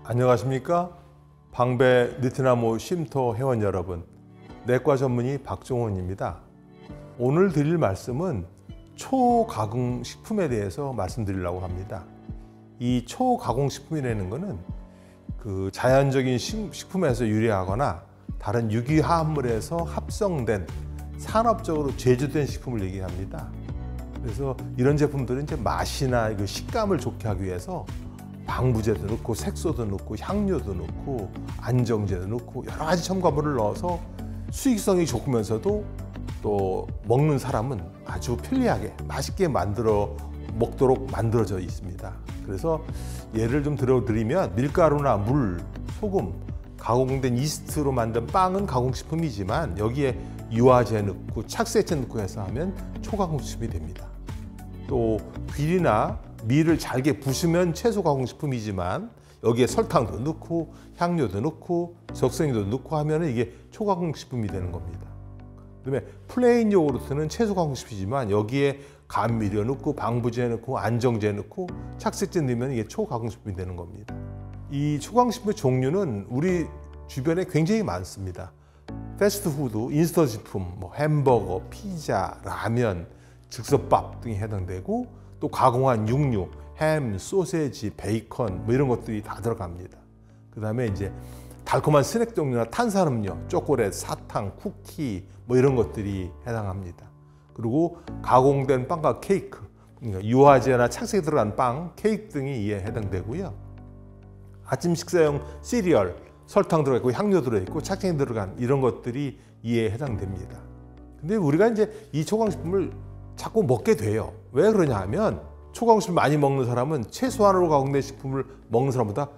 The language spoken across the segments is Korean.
안녕하십니까? 방배 느티나무 쉼터 회원 여러분, 내과 전문의 박종원입니다. 오늘 드릴 말씀은 초가공 식품에 대해서 말씀드리려고 합니다. 이 초가공 식품이라는 것은 그 자연적인 식품에서 유래하거나 다른 유기화합물에서 합성된 산업적으로 제조된 식품을 얘기합니다. 그래서 이런 제품들은 이제 맛이나 그 식감을 좋게 하기 위해서 방부제도 넣고 색소도 넣고 향료도 넣고 안정제도 넣고 여러 가지 첨가물을 넣어서 수익성이 좋으면서도 또 먹는 사람은 아주 편리하게 맛있게 만들어 먹도록 만들어져 있습니다. 그래서 예를 좀 들어드리면 밀가루나 물, 소금, 가공된 이스트로 만든 빵은 가공식품이지만 여기에 유화제 넣고 착색제 넣고 해서 하면 초가공식품이 됩니다. 또 귀리나 밀을 잘게 부수면 채소 가공식품이지만 여기에 설탕도 넣고 향료도 넣고 적성유도 넣고 하면 이게 초가공식품이 되는 겁니다. 그다음에 플레인 요구르트는 채소 가공식품이지만 여기에 감미료 넣고 방부제 넣고 안정제 넣고 착색제 넣으면 이게 초가공식품이 되는 겁니다. 이 초가공식품의 종류는 우리 주변에 굉장히 많습니다. 패스트푸드, 인스턴트 식품, 햄버거, 피자, 라면, 즉석밥 등이 해당되고 또 가공한 육류, 햄, 소세지, 베이컨 이런 것들이 다 들어갑니다. 그 다음에 이제 달콤한 스낵 종류나 탄산음료, 초콜릿, 사탕, 쿠키 이런 것들이 해당합니다. 그리고 가공된 빵과 케이크, 그러니까 유화제나 착색이 들어간 빵, 케이크 등이 이에 해당되고요. 아침 식사용 시리얼, 설탕 들어있고 향료 들어있고 착색이 들어간 이런 것들이 이에 해당됩니다. 근데 우리가 이제 이 초가공식품을 자꾸 먹게 돼요. 왜 그러냐 하면 초가공식품을 많이 먹는 사람은 최소한으로 가공된 식품을 먹는 사람보다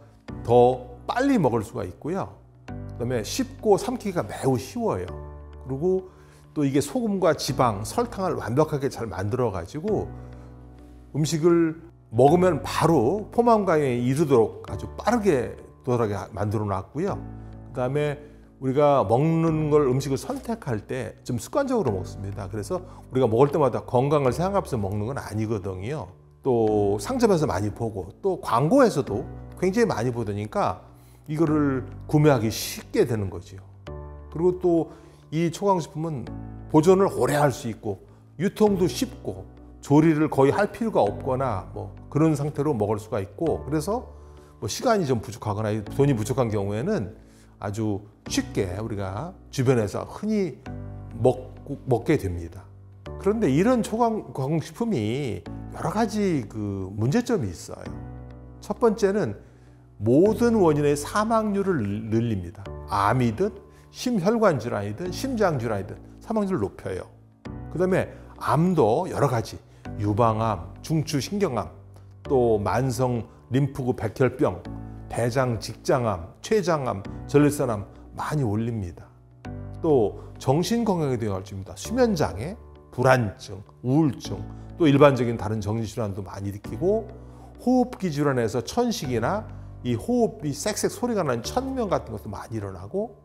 더 빨리 먹을 수가 있고요. 그다음에 쉽고 삼키기가 매우 쉬워요. 그리고 또 이게 소금과 지방, 설탕을 완벽하게 잘 만들어 가지고 음식을 먹으면 바로 포만감에 이르도록 아주 빠르게 도달하게 만들어 놨고요. 그다음에 우리가 먹는 걸 음식을 선택할 때 좀 습관적으로 먹습니다. 그래서 우리가 먹을 때마다 건강을 생각하면서 먹는 건 아니거든요. 또 상점에서 많이 보고 또 광고에서도 굉장히 많이 보다니까 이거를 구매하기 쉽게 되는 거죠. 그리고 또 이 초가공식품은 보존을 오래 할 수 있고 유통도 쉽고 조리를 거의 할 필요가 없거나 그런 상태로 먹을 수가 있고 그래서 시간이 좀 부족하거나 돈이 부족한 경우에는 아주 쉽게 우리가 주변에서 흔히 먹게 됩니다. 그런데 이런 초가공식품이 여러 가지 그 문제점이 있어요. 첫 번째는 모든 원인의 사망률을 늘립니다. 암이든 심혈관 질환이든 심장 질환이든 사망률을 높여요. 그다음에 암도 여러 가지 유방암, 중추신경암, 또 만성 림프구 백혈병, 대장 직장암, 췌장암, 전립선암 많이 올립니다. 또 정신건강에도 영향을 줍니다. 수면장애, 불안증, 우울증, 또 일반적인 다른 정신질환도 많이 일으키고 호흡기 질환에서 천식이나 이 호흡이 쌕쌕 소리가 나는 천명 같은 것도 많이 일어나고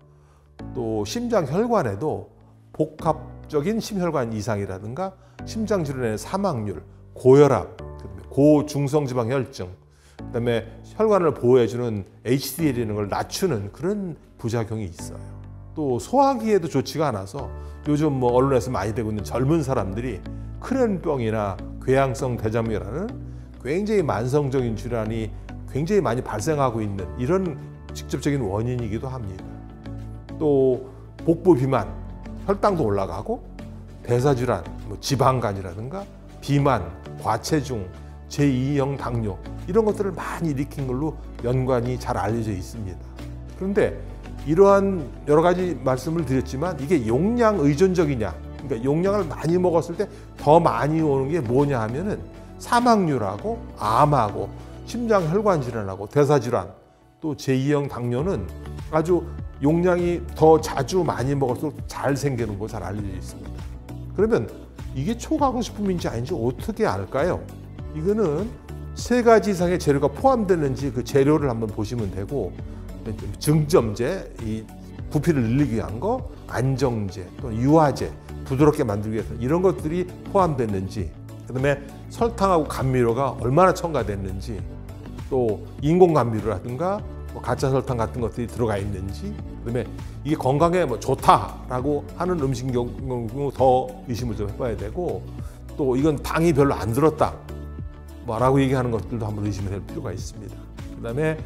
또 심장혈관에도 복합적인 심혈관 이상이라든가 심장질환의 사망률, 고혈압, 고중성지방혈증, 그다음에 혈관을 보호해주는 HDL이라는 걸 낮추는 그런 부작용이 있어요. 또 소화기에도 좋지가 않아서 요즘 언론에서 많이 되고 있는 젊은 사람들이 크론병이나 궤양성 대장염이라는 굉장히 만성적인 질환이 굉장히 많이 발생하고 있는 이런 직접적인 원인이기도 합니다. 또 복부 비만, 혈당도 올라가고 대사질환, 지방간이라든가 비만, 과체중, 제2형 당뇨 이런 것들을 많이 일으킨 걸로 연관이 잘 알려져 있습니다. 그런데 이러한 여러 가지 말씀을 드렸지만 이게 용량 의존적이냐, 그러니까 용량을 많이 먹었을 때 더 많이 오는 게 뭐냐 하면은 사망률하고 암하고 심장혈관 질환하고 대사질환 또 제2형 당뇨는 아주 용량이 더 자주 많이 먹을수록 잘 생기는 거 잘 알려져 있습니다. 그러면 이게 초가공식품인지 아닌지 어떻게 알까요? 이거는 3가지 이상의 재료가 포함되는지 그 재료를 한번 보시면 되고 증점제, 이 부피를 늘리기 위한 거, 안정제, 또 유화제, 부드럽게 만들기 위해서 이런 것들이 포함됐는지 그다음에 설탕하고 감미료가 얼마나 첨가됐는지 또 인공 감미료라든가 뭐 가짜 설탕 같은 것들이 들어가 있는지, 그다음에 이게 건강에 뭐 좋다라고 하는 음식 경우 더 의심을 좀 해봐야 되고, 또 이건 당이 별로 안 들었다 뭐라고 얘기하는 것들도 한번 의심을 할 필요가 있습니다. 그다음에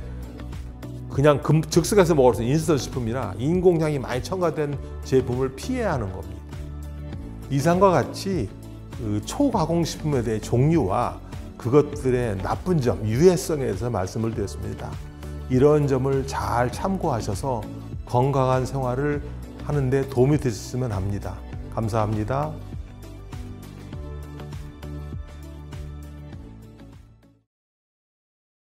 그냥 즉석에서 먹을 수 있는 인스턴트 식품이나 인공향이 많이 첨가된 제품을 피해야 하는 겁니다. 이상과 같이 그 초가공 식품에 대해 종류와 그것들의 나쁜 점, 유해성에 대해서 말씀을 드렸습니다. 이런 점을 잘 참고하셔서 건강한 생활을 하는 데 도움이 되셨으면 합니다. 감사합니다.